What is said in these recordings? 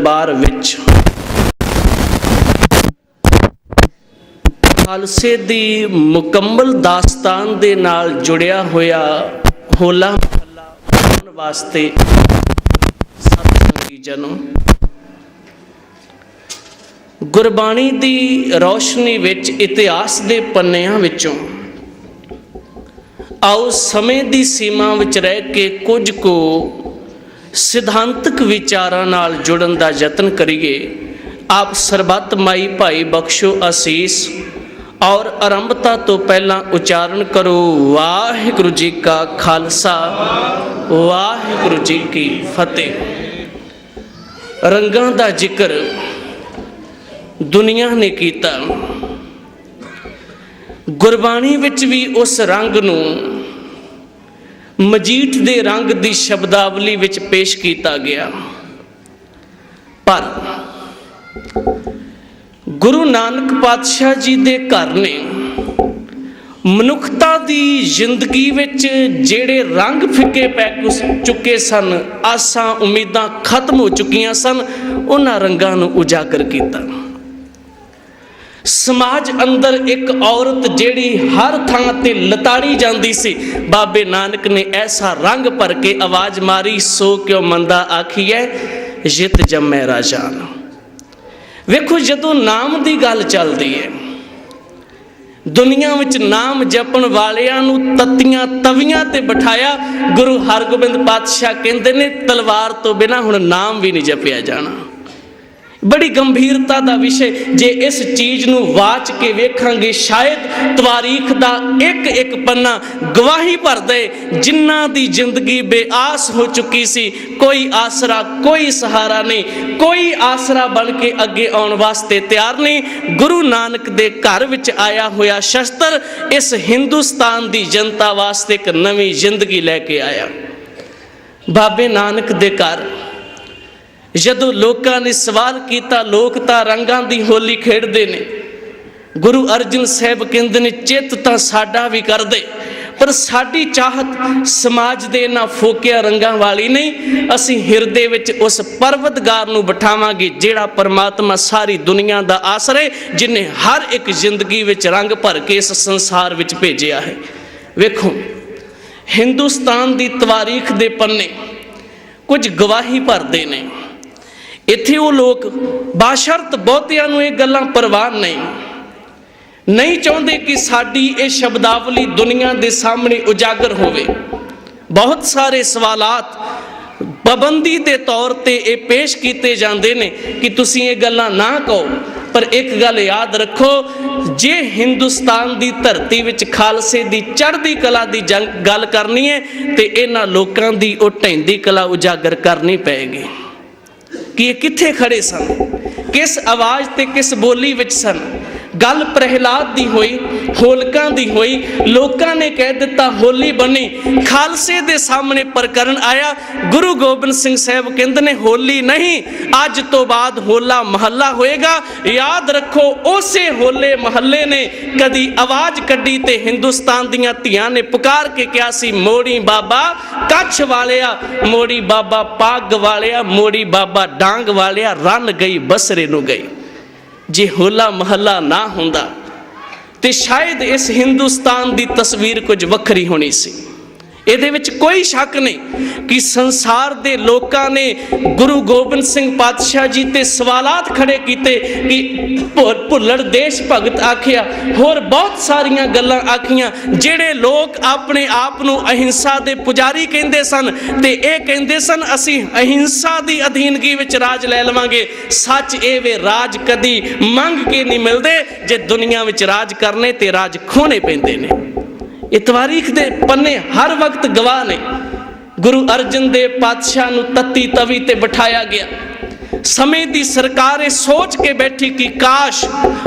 दरबार विच खालसे दी मुकम्मल दास्तान दे नाल जुड़िया होया होला महला पाउण वास्ते सतसंगी जनों, गुरबाणी दी रोशनी विच इतिहास दे पन्नियां विचों आओ समय दी सीमा विच रह के कुछ को सिद्धांतक विचारां नाल जुड़न दा यतन करिए। आप सरबत माई भाई बख्शो आसीस और आरंभता तो पहला उच्चारण करो वाहिगुरु जी का खालसा वाहिगुरु जी की फतेह। रंगां दा जिक्र दुनिया ने कीता, गुरबाणी विच भी उस रंग नूं मजीठ दे रंग दी शब्दावली विच पेश किया गया, पर गुरु नानक पातशाह जी दे घर ने मनुखता दी जिंदगी विच जेड़े रंग फिके पै चुके सन, आसां उम्मीदां खत्म हो चुकियां सन, उन्हां रंगां नूं उजागर किया। समाज अंदर एक औरत जेड़ी हर थां ते लताड़ी जांदी सी, बाबे नानक ने ऐसा रंग भर के आवाज मारी, सो क्यों मंदा आखिए जित जम्मै राजान। वेखो जदों नाम दी गल चलदी है, दुनिया विच नाम जपण वालियां नूं तत्तियां तवियां ते बिठाया। गुरु हरगोबिंद पातशाह कहंदे ने तलवार तो बिना हुण नाम भी नहीं जपिया जाना। बड़ी गंभीरता का विषय, जे इस चीज़ नूं वाच के वेखांगे शायद तवारीख का एक एक पन्ना गवाही भर दे, जिन्हां दी जिंदगी बेआस हो चुकी सी, कोई आसरा कोई सहारा नहीं, कोई आसरा बन के अगे आउण वास्ते तैयार नहीं। गुरु नानक दे घर विच आया होया शस्त्र इस हिंदुस्तान दी जनता वास्ते एक नवीं जिंदगी लैके आया। बाबे नानक दे घर जदों लोकां ने सवाल किया, लोग तां रंगां दी होली खेडदे ने, गुरु अर्जन साहब कहंदे ने चित तां साडा भी कर दे, पर साडी चाहत समाज दे इन्हां फोकिया रंगां वाली नहीं। असीं हिरदे विच उस परवतगार नूं बिठावांगे जिहड़ा परमात्मा सारी दुनिया दा आसरे, जिन्हें हर एक जिंदगी विच रंग भर के इस संसार विच भेजिया है। वेखो हिंदुस्तान दी तवारीख दे पन्ने कुछ गवाही भरदे ने। इत्थे वो लोग बाशर्त बहुतियां नूं ये गल्लां परवाह नहीं चाहते कि साडी ये शब्दावली दुनिया के सामने उजागर होवे। बहुत सारे सवालात पाबंदी के तौर पर ये पेश किए जाते हैं कि तुसीं ये गल्लां ना कहो, पर एक गल याद रखो, जे हिंदुस्तान की धरती विच खालसे की चढ़दी कला की गल करनी है तो इन्हां लोकां दी वो ढैंदी कला उजागर करनी पेगी कि ये कित्थे खड़े सन, किस आवाज़ ते किस बोली विच सन। गल प्रहलाद दी होई, होलकां दी होई, लोकां ने कह दिता होली बनी, खालसे दे सामने प्रकरण आया। गुरु गोबिंद सिंह साहब कहंदे ने होली नहीं, अज तो बाद होला महला होएगा। याद रखो उसे होले महल्ले ने कदी आवाज़ कड्डी ते हिंदुस्तान दियां धीआं ने पुकार के कहा सी, मोड़ी बाबा कच्छ वालिया, मोड़ी बाबा पग वालिया, मोड़ी बाबा डांग वालिया, रन गई बसरे नूं गई। जे होला महला ना हुंदा ते शायद इस हिंदुस्तान की तस्वीर कुछ वखरी होनी सी। ਇਹਦੇ ਵਿੱਚ कोई शक नहीं कि संसार के लोगों ने गुरु गोबिंद सिंह पातशाह जी ते सवालात खड़े किए कि भुल्लड़ देश भगत आखिया, होर बहुत सारिया गल्लां आखियां। जेड़े लोग अपने आप नूं अहिंसा के पुजारी कहंदे सन ते ये कहंदे सन असीं अहिंसा की अधीनगी विच राज लै लवांगे। सच ये वे राज कदी मंग के नहीं मिलते, जे दुनिया विच राज करने ते राज खोने पैंदे ने। ये तवारीख दे पन्ने हर वक्त गवाह ने। गुरु अर्जन देव पातशाह नूं तत्ती तवी ते बिठाया गया। समय की सरकार ये सोच के बैठी कि काश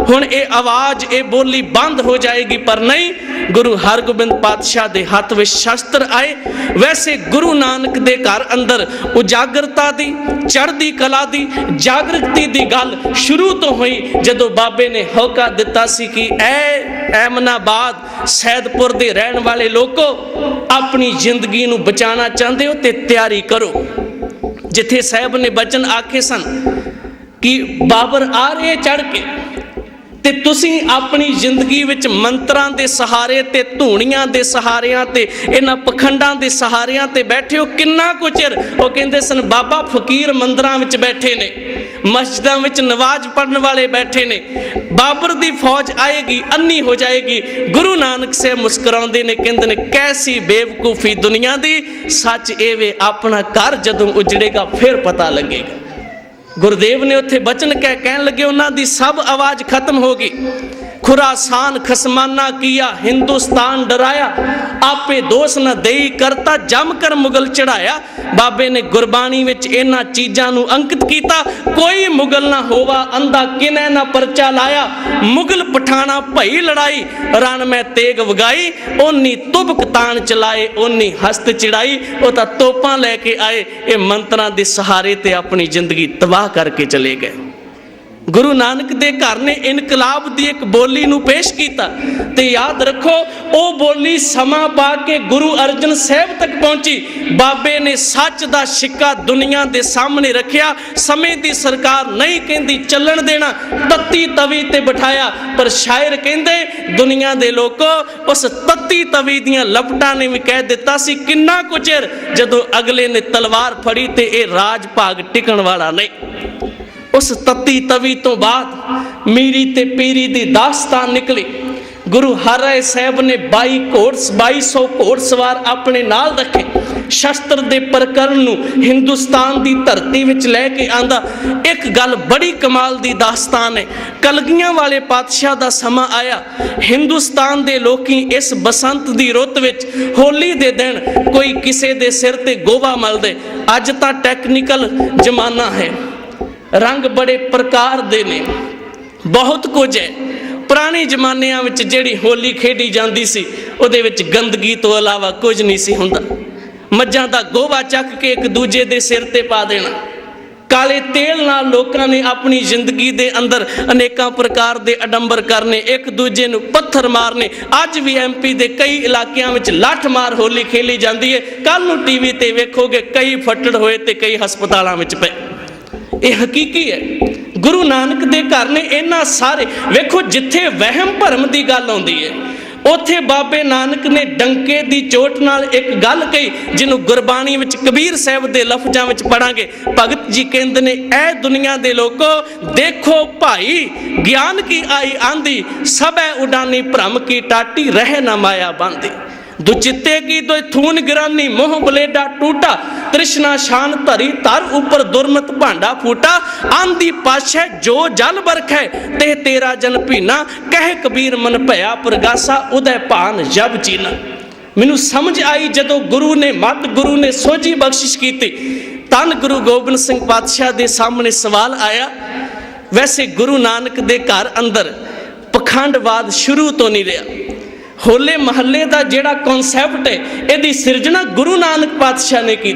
हुण ये आवाज़ ये बोली बंद हो जाएगी, पर नहीं। गुरु हरगोबिंद पातशाह के हाथ में शस्त्र आए। वैसे गुरु नानक के घर अंदर उजागरता की, चढ़दी कला की, जागृति की गल शुरू तो हुई जदों बाबे ने होका दिता सी कि ऐमनाबाद सैदपुर के रहन वाले लोगों, अपनी जिंदगी नूं बचाना चाहते हो तो तैयारी करो। जिथे साहब ने बचन आखे सन कि बाबर आ रहे चढ़ के ते तुसीं अपनी जिंदगी विच मंत्रां दे सहारे ते धूणियां दे सहारियां ते इन्हां पखंडां दे सहारियां ते बैठे हो किन्ना कुछ चिर। वो कहंदे सन बाबा फकीर मंदिरां विच बैठे ने, मस्जिदां विच नमाज पढ़न वाले बैठे ने, बाबर दी फौज आएगी अन्नी हो जाएगी। गुरु नानक से मुस्कुराउंदे ने कहंदे ने कैसी बेवकूफ़ी दुनिया दी, सच एवे अपना घर जदों उजड़ेगा फिर पता लगेगा। गुरुदेव ने उत्थे बचन कहन लगे उन्हां दी सब आवाज़ खत्म हो गई। खुरासान खसमाना किया, हिंदुस्तान डराया, आपे दोष न देई करता जम कर मुगल चढ़ाया। बाबे ने गुरबाणी विच इन्हां चीज़ां नूं अंकित कीता, कोई मुगल ना होवा अंधा किनै ना परचा लाया। मुगल पठाना भई लड़ाई, रण में तेग वगाई, ओनी तुबक तान चलाए, ओनी हस्त चिड़ाई। वो तां तोपां लैके आए, ये मंत्रां दे सहारे ते अपनी जिंदगी तबाह करके चले गए। गुरु नानक दे घर ने इनकलाब दी एक बोली नूं पेश कीता ते याद रखो वो बोली समा पा के गुरु अर्जन साहब तक पहुंची। बाबे ने सच दा शिक्का दुनिया दे सामने रखिया। समय दी सरकार नहीं कहंदी चलन देना, तत्ती तवी ते बिठाया। पर शायर कहंदे दुनिया दे लोगों उस तत्ती तवी दियां लपटां ने भी कह दिता सी किन्ना कुछ चिर, जदों अगले ने तलवार फड़ी ते ये राज भाग टिकण वाला नहीं। उस तत्ती तवी तो बाद मीरी ते पीरी दी दास्तान निकली। गुरु हरराय साहब ने 2200 घोड़सवार अपने नाल रखे। शस्त्र दे प्रकरण नूं हिंदुस्तान दी धरती विच लैके आंदा। एक गल बड़ी कमाल दी दास्तान है। कलगियां वाले पातशाह दा समा आया। हिंदुस्तान दे लोकी इस बसंत दी रुत विच होली दे दिन कोई किसे दे सिर ते गोवा मलदे। अज तां टैक्नीकल जमाना है, रंग बड़े प्रकार दे ने, बहुत कुछ है। पुराने जमानिਆਂ ਵਿੱਚ ਜਿਹੜੀ होली खेडी ਜਾਂਦੀ ਸੀ ਉਹਦੇ ਵਿੱਚ गंदगी तो इलावा कुछ नहीं सी ਹੁੰਦਾ। ਮੱਝਾਂ ਦਾ ਗੋਵਾ ਚੱਕ ਕੇ ਇੱਕ ਦੂਜੇ ਦੇ ਸਿਰ ਤੇ ਪਾ ਦੇਣਾ। काले तेल नाल लोकां ने अपनी जिंदगी दे अंदर अनेकां प्रकार दे अडंबर करने, एक दूजे नूं पत्थर मारने। अज भी MP दे कई इलाकिਆਂ ਵਿੱਚ ਲੱਠ मार होली खेली जाती है। कल नूं TV ते वेखोगे कई फट्टड़ होए ते कई हस्पतालां ਵਿੱਚ पए। ये हकीकी है। गुरु नानक दे घर ने इन्हां सारे वेखो जिथे वहम भरम की गल आउंदी है उथे बाबे नानक ने डंके की चोट नाल एक गल कही जिन्हों गुरबाणी विच कबीर साहब के लफ्जां विच पढ़ांगे। भगत जी कहंदे ने ऐ दुनिया दे लोगो देखो भाई ज्ञान की आई आंधी, सब है उडानी भ्रम की टाटी रह न माया बांधी। दुचित्ते की दो थून गिरानी मोह बलेडा टूटा, तृष्णा शान धरी तर ऊपर दुर्मत भांडा फूटा। आंधी पाशे जो जल बरखै ते तेरा जन पीना, कह कबीर मन भया प्रगासा उदय भान जब चीना। मैनू समझ आई जदों गुरु ने मत गुरु ने सोझी बख्शिश की। धन गुरु गोबिंद सिंह पातशाह के सामने सवाल आया। वैसे गुरु नानक दे घर अंदर पखंडवाद शुरू तो नहीं रहा। होले महल्ले का जिहड़ा कॉन्सैप्ट है इसकी सिरजना गुरु नानक पातशाह ने की।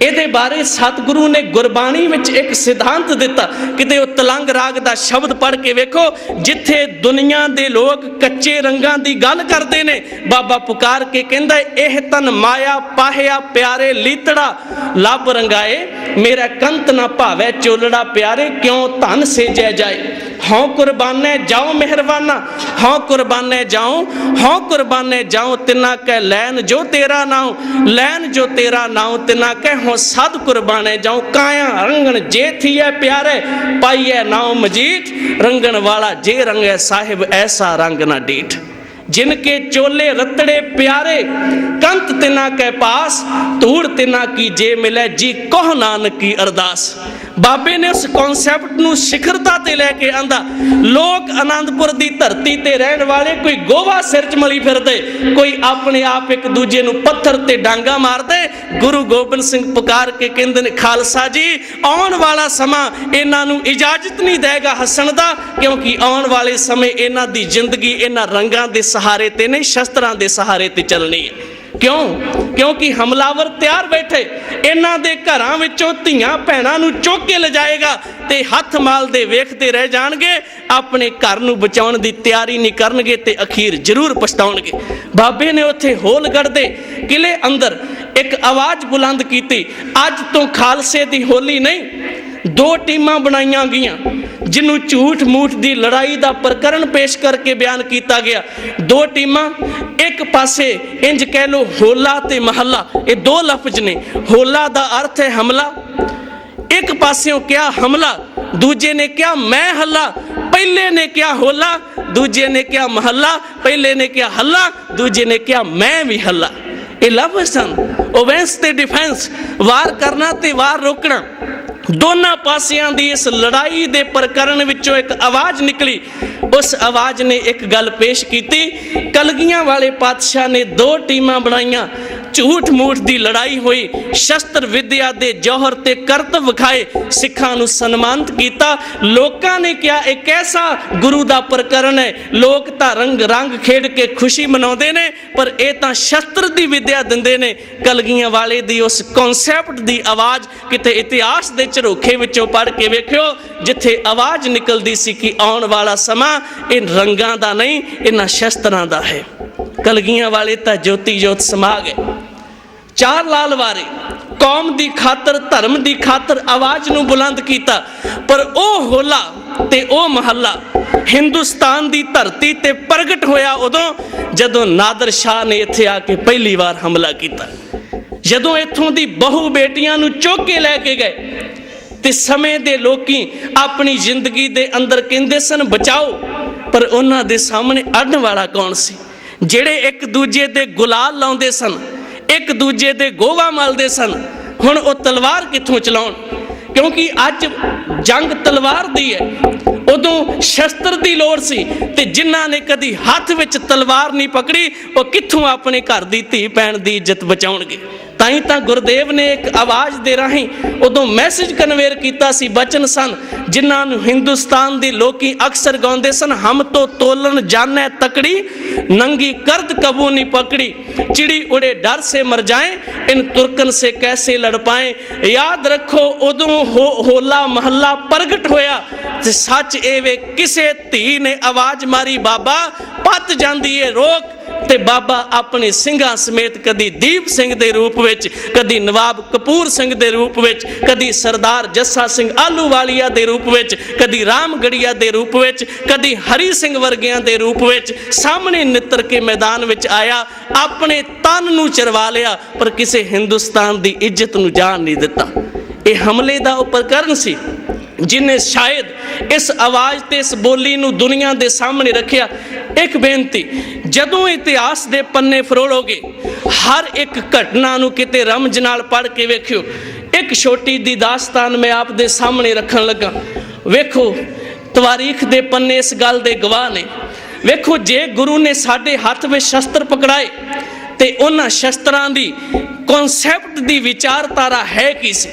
ਇਹਦੇ ਬਾਰੇ सतगुरु ने गुरबाणी विच एक सिद्धांत दिता। किते वो तलंग राग का शब्द पढ़ के वेखो जिथे दुनिया के लोग कच्चे रंगां दी गल करते ने, बाबा पुकार के कहंदा एह तन माया पाहिया प्यारे लीतड़ा, लब रंगाए मेरा कंत ना भावै चोलड़ा प्यारे, क्यों धन से जय जाए। हाँ कुर्बाने जाओ मेहरबाना, हाँ कुर्बाने जाओ, हाँ कुर्बाने जाओ, तिना कह लैन जो तेरा नाम, लैन जो तेरा नाम तिना कह हो सद कुर्बाने जाओ। काया रंगन जे थी है प्यारे, पाई है नाव मजीठ, रंगन वाला जे रंग है साहिब ऐसा रंग ना डीठ। जिनके चोले रतड़े प्यारे कंत तिना के पास, धूड़ तिना की जे मिले जी कह नानक की अरदास। बाबे ने उस कॉन्सैप्ट नूं शिखरता ते लैके आंदा। लोग आनंदपुर दी धरती ते रहन वाले कोई गोवा सिर च मली फिरदे, कोई अपने आप एक दूजे नूं पत्थर ते डांगा मारदे। गुरु गोबिंद सिंह पुकार के कहंदे ने खालसा जी आउण वाला समा इन्हां नूं इजाजत नहीं देगा हसन दा, क्योंकि आउण वाले समय इन्हां दी जिंदगी इन्हां रंगां दे सहारे ते नहीं शस्त्रां दे सहारे ते चलनी है। क्यों? क्योंकि हमलावर तैयार बैठे। इन्हां दे घरां विचों धीआं भैणां नूं चुक के ले जाएगा ते हथ माल दे वेखते रह जाणगे, अपने घर नूं बचाउण दी तैयारी नहीं करनगे ते अखीर जरूर पछताउणगे। बाबे ने उत्थे होलगढ़ दे किले अंदर एक आवाज़ बुलंद की, अज तो खालसे दी होली नहीं, दो टीमां बनाईयां गईयां जिन्हों झूठ मूठ की लड़ाई का प्रकरण पेश करके बयान किया गया। दो टीमां, एक पासे इंज कह लो होला ते महला, ये दो लफ्ज ने। होला का अर्थ है हमला, एक पास्यों क्या हमला, दूजे ने क्या मैं हल्ला, पहले ने क्या होला, दूजे ने क्या महला, पहले ने क्या हल्ला, दूजे ने क्या मैं भी हल्ला। ये लफ्ज सन ओवेंस ते डिफेंस, वार करना ते वार रोकना। दोनों पासियां दी इस लड़ाई दे प्रकरण विचों एक आवाज़ निकली। उस आवाज़ ने एक गल पेश की, कलगियां वाले पातशाह ने दो टीमां बनाईयां, झूठ मूठ की लड़ाई हुई, शस्त्र विद्या दे जौहर ते करतब विखाए, सिखां नूं सन्मानित किया। लोकां ने क्या एक ऐसा गुरु का प्रकरण है, लोग तां रंग खेड के खुशी मनाउंदे ने, पर यह तां शस्त्र की विद्या दिंदे ने। कलगियां वाले दी उस कॉन्सैप्ट की आवाज़ किते इतिहास दे झरोखे विचों पढ़ के वेखियो, जिथे आवाज़ निकलती सी कि आउण वाला समा इन रंगां दा नहीं, इन्हां शस्त्रां दा है। कलगियां वाले तां ज्योति जोत समा गए। चार लाल वारे कौम दी खातर, धर्म दी खातर आवाज़ नूं बुलंद कीता, पर ओ होला ते ओ महला हिंदुस्तान दी धरती ते प्रगट होया उदों जदों नादर शाह ने इत्थे आके पहली बार हमला कीता। जदों इत्थों दी बहु बेटियां नूं चुक के लैके गए ते समय दे लोकी अपनी जिंदगी दे अंदर कहंदे सन बचाओ, पर उन्हां दे सामने अड़न वाला कौन सी? जिहड़े एक दूजे दे गुलाल लाउंदे सन, एक दूजे दे गोवा मलदे सन, हुण वो तलवार कित्थों चलाउण? क्योंकि अज जंग तलवार दी है, उदों शस्त्र की लोड़ सी, ते जिन्हां ने कदी हथ विच तलवार नहीं पकड़ी वो कित्थों अपने घर दी धी भैन दी इज्जत बचाउणगे। ताई तां गुरदेव ने एक आवाज़ दे राहीं उदों मैसेज कन्वेयर कीता सी, बचन सन जिन्हां नूं हिंदुस्तान दे लोकी अक्सर गाउंदे सन, हम तो तोलन जाने तकड़ी, नंगी करद कबू नहीं पकड़ी, चिड़ी उड़े डर से मर जाए, इन तुर्कन से कैसे लड़ पाए। याद रखो उदों होला महला प्रगट होया, ते सच एवे किसे धी ने आवाज़ मारी, बाबा पत जांदी है रोक, ते बाबा अपने सिंघां समेत कदी दीप सिंह दे रूप विच, कदी नवाब कपूर सिंह दे रूप विच, कदी सरदार जस्सा सिंह आलूवालिया दे रूप विच, कदी रामगढ़िया दे रूप विच, कदी हरी सिंह वर्गियां दे रूप विच सामने नितर के मैदान विच आया, अपने तन नूं चरवा लिया, पर किसी हिंदुस्तान दी इज्जत नूं जान नहीं दिता। यह हमले दा उपकरण सी जिन्हें शायद इस आवाज़ ते इस बोली नूं दुनिया दे सामने रखिया। एक बेनती, जदों इतिहास दे पन्ने फरोलोगे, हर एक घटना नूं किते रमज नाल पढ़ के वेखियो। एक छोटी दी दास्तान मैं आप दे सामने रखन लगा। वेखो तवारीख दे पन्ने इस गल दे गवाह ने। वेखो जे गुरु ने साडे हथ विच शस्त्र पकड़ाए ते उन्हां शस्त्रां दी कॉन्सैप्ट दी विचारधारा है की सी?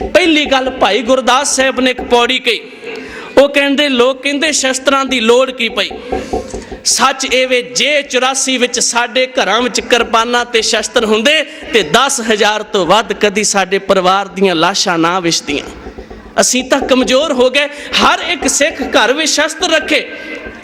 पहली गल भाई गुरदास साहब ने एक पौड़ी कही, वो कहते लोग कहते शस्त्रां की लोड़ की पई। सच एवे जे 84 विच साडे घरां विच किरपानां ते शस्त्र हुंदे ते 10,000 तो वध कदी साडे परिवार दीयां लाशां ना विछदियां। असीं तां कमज़ोर हो गए। हर एक सिख घर विच शस्त्र रखे,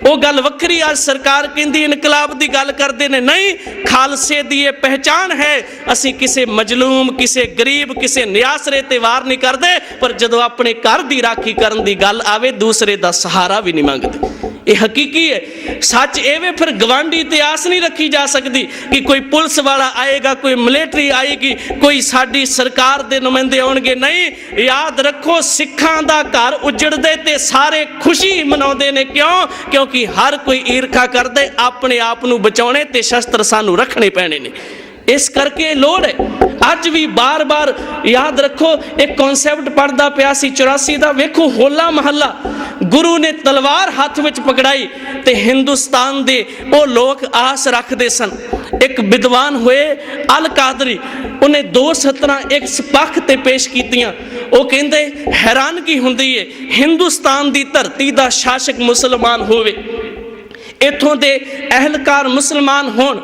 वो गल वक्री। आज सरकार कहती इनकलाब की गल करते ने, नहीं खालसे की ये पहचान है, असी किसी मजलूम, किसी गरीब, किसी नियासरे ते वार नहीं करते, पर जदों अपने घर की राखी करन दी गल आवे दूसरे का सहारा भी नहीं मंगते। ये हकीकी है। सच एवे फिर गवांडी इतिहास नहीं रखी जा सकती कि कोई पुलिस वाला आएगा, कोई मिलिटरी आएगी, कोई साडी सरकार दे नुमाइंदे आउणगे। नहीं, याद रखो सिखां दा घर उजड़दे ते सारे खुशी मनाउंदे ने। क्यों? क्योंकि हर कोई ईरखा करदे अपने आप नूं बचाउणे ते शस्त्र सानूं रखणे पैणे ने। इस करके लोड़ है। अज भी बार बार याद रखो, एक कॉन्सैप्ट पढ़दा पिया सी 84 का। वेखो होला महला गुरु ने तलवार हाथ विच पकड़ाई ते हिंदुस्तान दे वो लोग आस रखते सन। एक विद्वान हुए अल कादरी, उन्हें 2 सतरां एक पक्ष ते पेश कीतियां। वो कहंदे हैरानगी हुंदी है हिंदुस्तान दी धरती दा शासक मुसलमान होवे, इत्थों दे अहलकार मुसलमान होण,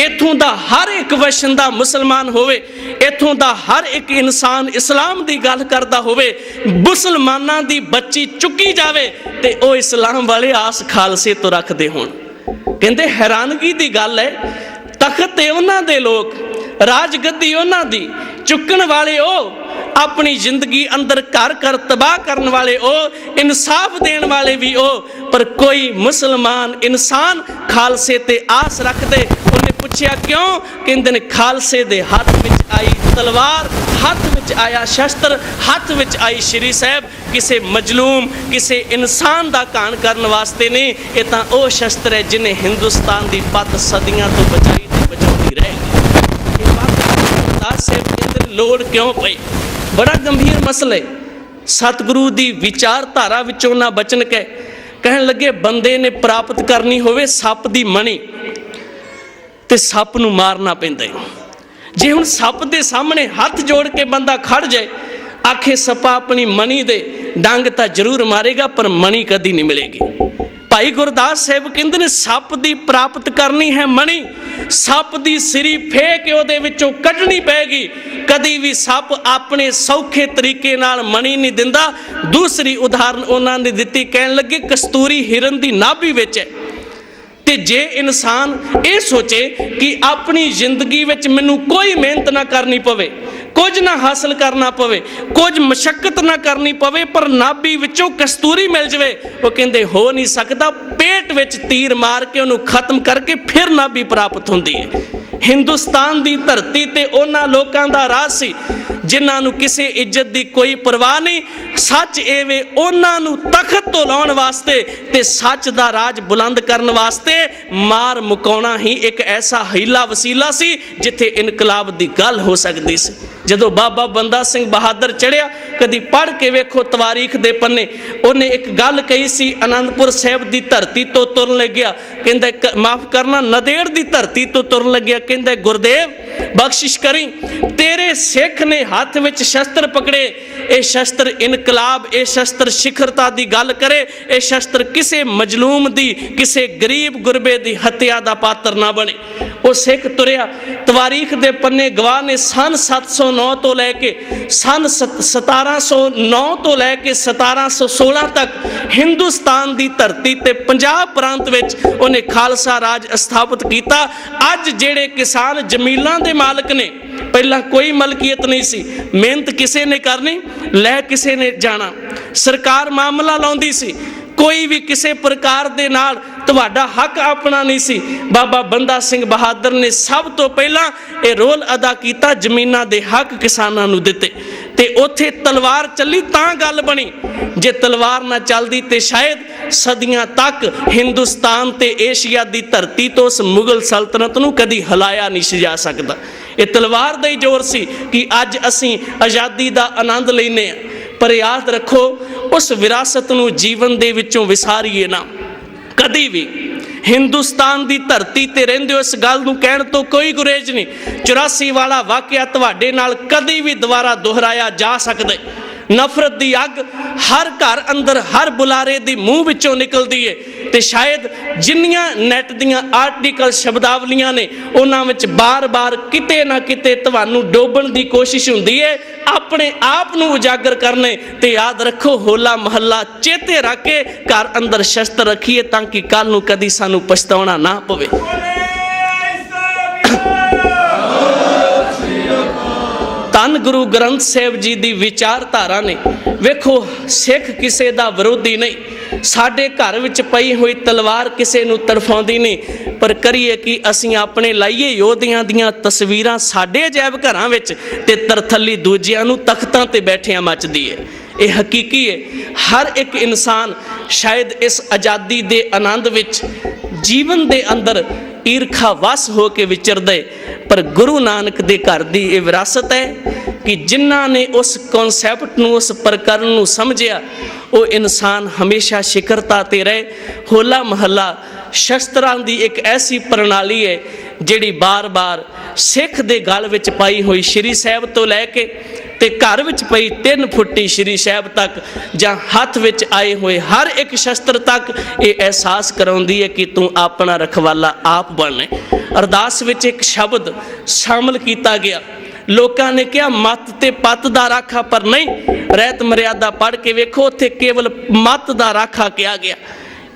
इत्थों दा हर एक वशिंदा मुसलमान होवे, इत्थों दा हर एक इंसान इस्लाम दी गल करदा होवे, मुसलमानां दी बच्ची चुकी जावे ते ओ इस्लाम वाले आस खालसे तो रखदे होण। कहंदे हैरानगी दी गल है, तखत ते उन्हां दे लोग, राजगद्दी उन्हां दी, चुकण वाले ओ, अपनी जिंदगी अंदर घर घर तबाह करने वाले ओ, इंसाफ देने वाले भी ओ। पर कोई मुसलमान इंसान खालसे ते आस रखते। उन्हें पूछया क्यों? कहंदे ने खालसे दे हाथ विच आई तलवार, हाथ विच आया शस्त्र, हाथ विच आई श्री साहब किसी मजलूम किसी इंसान का घाण करने वास्ते नहीं। ये तो वह शस्त्र है जिन्हें हिंदुस्तान की पत सदियों तो बचाई ते बचाती रहेगी। लोड़ क्यों पई? बड़ा गंभीर मसला है। सतगुरु की विचारधारा विचों ना बचन के कहन लगे बंदे ने प्राप्त करनी होवे सप की मणी ते सप नूं मारना पैंदा है। जे हुण सप दे सामने हाथ जोड़ के बंदा खड़ जाए आखे सपा अपनी मणी दे डंग तो जरूर मारेगा पर मणी कदी नहीं मिलेगी। भाई गुरदास साहब कहते हैं सप की प्राप्त करनी है मणी, सप की सिरी फेंक के उहदे विचों कढ़नी पैगी। कदी भी सप अपने सौखे तरीके नाल मणी नहीं दिंदा। दूसरी उदाहरण उन्होंने दिती, कहन लगे कस्तूरी हिरन की नाभि विच है। ते जे इंसान ये सोचे कि अपनी जिंदगी विच मैनू कोई मेहनत ना करनी पवे, कुछ ना हासिल करना पवे, कुछ मशक्कत ना करनी पवे, पर नाभि विचों कस्तूरी मिल जाए, वो कहते हो नहीं सकता। पेट विच तीर मार के उन्होंने खत्म करके फिर नाभि प्राप्त होती है। हिंदुस्तान की धरती ते उन्हां लोकां दा राज सी जिन्हां किसी इज्जत की कोई परवाह नहीं। सच एवे उन्हां नूं तखत तो लाउण वास्ते ते सच दा राज बुलंद करने वास्ते मार मुकाउणा ही एक ऐसा हीला वसीला सी जिथे इनकलाब की गल हो सकती सी। जदों बाबा बंदा सिंह बहादुर चढ़िया, कदी पढ़ के वेखो तवारीख दे पन्ने, उन्हें एक गल कही सी आनंदपुर साहिब की धरती तो तुरन लग्या, कहंदा माफ करना नदेड़ की धरती तो तुरन लग्या, कहंदा गुरदेव बख्शिश करी, तेरे सिख ने हाथ विच शस्त्र पकड़े, ये शस्त्र इनकलाब, ये शस्त्र शिखरता की गल करे, ये शस्त्र किसी मजलूम की किसी गरीब गुरबे की हत्या का पात्र ना बने। वो सिख तुरिया, तवारीख दे पन्ने गवाह ने सन 709 तो लैके सन 1709 तो लैके 1716 तक हिंदुस्तान की धरती ते पंजाब प्रांत विच उन्हें खालसा राज स्थापित किया। अज जेड़े किसान जमीलां दे मालक ने, पहला कोई मलकीयत नहीं सी, मेहनत किसी ने करनी, लै किसी ने जाना, सरकार मामला लाउंदी सी, कोई भी किसी प्रकार दे नाल तुहाडा हक अपना नहीं सी। बाबा बंदा सिंह बहादुर ने सब तो पहला ये रोल अदा किया, जमीनां दे हक किसानां नूं दिते ते उत्थे तलवार चली तां गल बनी। जे तलवार ना चलदी ते शायद सदियां तक हिंदुस्तान ते एशिया की धरती तो उस मुगल सल्तनत नूं कदी हिलाया नहीं जा सकता। ये तलवार दा ही जोर सी कि अज असीं आज़ादी दा आनंद लैने आ। पर याद रखो उस विरासत नूं जीवन दे विचों विसारीए ना कदी भी। हिंदुस्तान की धरती ते रहिंदे इस गल नूं कहण तो कोई गुरेज नहीं। 84 वाला वाकया तुहाडे नाल कदी भी दोबारा दोहराया जा सकदा है। नफरत की अग हर घर अंदर हर बुलारे की मूँह विचों निकलती है। तो शायद जिन्नियां नैट दियां आर्टिकल शब्दावलियां ने उन्हां विच बार बार किते ना किते तुहानूं डोबण की कोशिश हुंदी है, अपने आप नूं उजागर करने। तो याद रखो होला महला चेते रख के घर अंदर शस्त्र रखिए ताकि कल नूं कदी सानूं पछताउणा ना पवे। धन गुरु ग्रंथ साहिब जी की विचारधारा ने वेखो सिख किसी का विरोधी नहीं, साडे घर विच पई हुई तलवार किसी नूं तड़फाउंदी नहीं, पर करिए कि असीं अपने लाइए योधियां दियां तस्वीरां साडे अजैब घरां विच ते तरथली दूजियां नूं तख्तां ते बैठियां मचदी है। ये हकीकी है। हर एक इंसान शायद इस आज़ादी दे आनंद विच जीवन दे अंदर ईरखा वस हो के विचरदे, पर गुरु नानक दे घर दी ये विरासत है कि जिन्हां ने उस कॉन्सैप्ट नूं उस प्रकरण नूं समझिया वो इंसान हमेशा शिखरता ते रहे। होला महला शस्त्रां दी एक ऐसी प्रणाली है जिहड़ी बार बार सिख दे गल विच पाई हुई श्री साहब तो लैके ते घर विच पई 3 फुट्टी श्री साहब तक जां हथ विच आए हुए हर एक शस्त्र तक ये एहसास कराउंदी है कि तू अपना रखवाला आप बनने। अरदास विच एक शब्द शामिल किया गया, लोकां ने कहा मत ते पत दा राखा, पर नहीं, रहत मर्यादा पढ़ के वेखो उत्थे केवल मत दा राखा किया गया।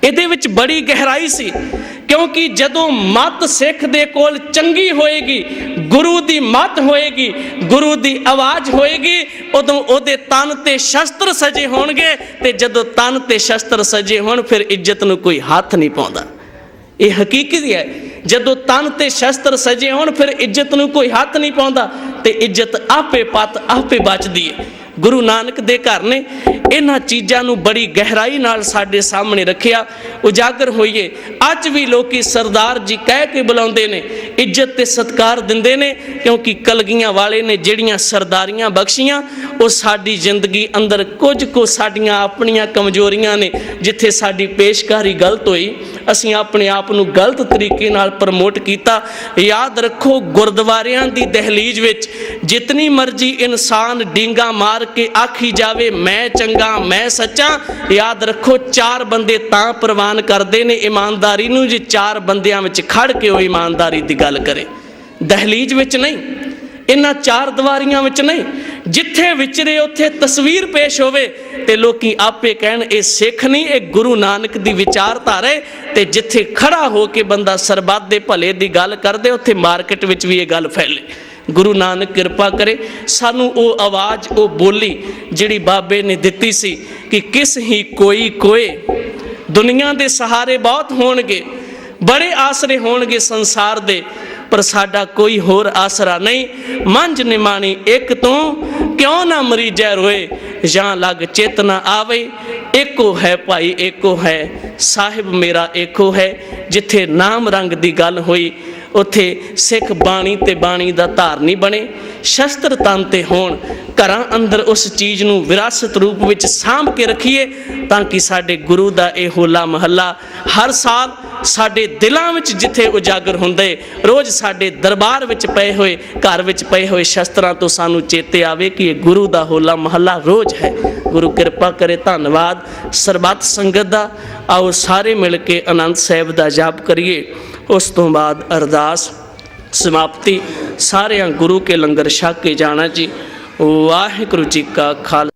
इहदे विच बड़ी गहराई सी क्योंकि जदों मत सिख दे कोल चंगी होएगी, गुरु दी मत होएगी, गुरु दी आवाज़ होएगी, उदों ओदे तन ते शस्त्र सजे होणगे। ते जदों तन ते शस्त्र सजे होण फिर इज्जत नूं कोई हथ नहीं पाउंदा। ये हकीकत है। जदों तन ते शस्त्र सजे होण फिर इज्जत नूं कोई हथ नहीं पाउंदा ते इज्जत आपे पत आपे बचदी है। गुरु नानक दे घर ने इन्हां चीज़ां नूं बड़ी गहराई नाल साडे सामने रखिया, उजागर होइए। अज भी लोकी सरदार जी कह के बुलाउंदे ने, इज्जत ते सत्कार दिंदे ने, क्योंकि कलगियां वाले ने जिहड़ियां सरदारियां बख्शियां वो साडी जिंदगी अंदर कुछ को साडियां अपनियां कमजोरियां ने। जिथे साडी पेशकारी गलत होई असीं अपने आप नूं गलत तरीके नाल प्रमोट किया। याद रखो, गुरद्वारियां दी दहलीज विच जितनी मर्जी इंसान डींगा मार के आखी जावे मैं चंगा मैं सच्चा, याद रखो 4 बंदे तां प्रवान करते हैं ईमानदारी नूं जे 4 बंदियां विच खड़ के वो ईमानदारी की गल करे। दहलीज विच नहीं, इन्हां 4 दीवारियां विच नहीं, जिथे विचरे उत्थे तस्वीर पेश होवे ते लोकी आपे कहण ये सिख नहीं, ये गुरु नानक दी विचारधारा है। ते जिथे खड़ा हो के बंदा सरबत दे भले दी गल करदे उत्थे मार्केट विच भी ये गल फैले। गुरु नानक कृपा करे सानू वो आवाज़ वो बोली जिहड़ी बाबे ने दिती सी कि किस ही कोई कोए, दुनिया दे सहारे बहुत होणगे, बड़े आसरे होणगे संसार दे, पर साडा कोई होर आसरा नहीं। मंझ निमाणी एक तू क्यों ना मरीजै रोए, जां लग चित ना आवे, एको है भाई एको है, साहिब मेरा एको है। जिथे नाम रंग दी गल होई उत्थे सिख बाणी ते बाणी दा धारनी बने, शस्त्र तन ते होण, घरां अंदर उस चीज़ नूं विरासत रूप विच सांभ के रखीए, ताकि साडे गुरु दा ये होला महला हर साल साडे दिलां विच जिथे उजागर हुंदे, रोज़ साडे दरबार विच पए होए, घर विच पए होए शस्त्रां तो सानू चेते आवे कि ये गुरु दा होला महला रोज़ है। गुरु कृपा करे। धन्नवाद सरबत संगत दा। आओ सारे मिल के आनंद साहिब दा जाप करिए। उस तो बाद अरदास समाप्ति, सारे गुरु के लंगर छक के जाना जी। वाहिगुरू जी का खालसा।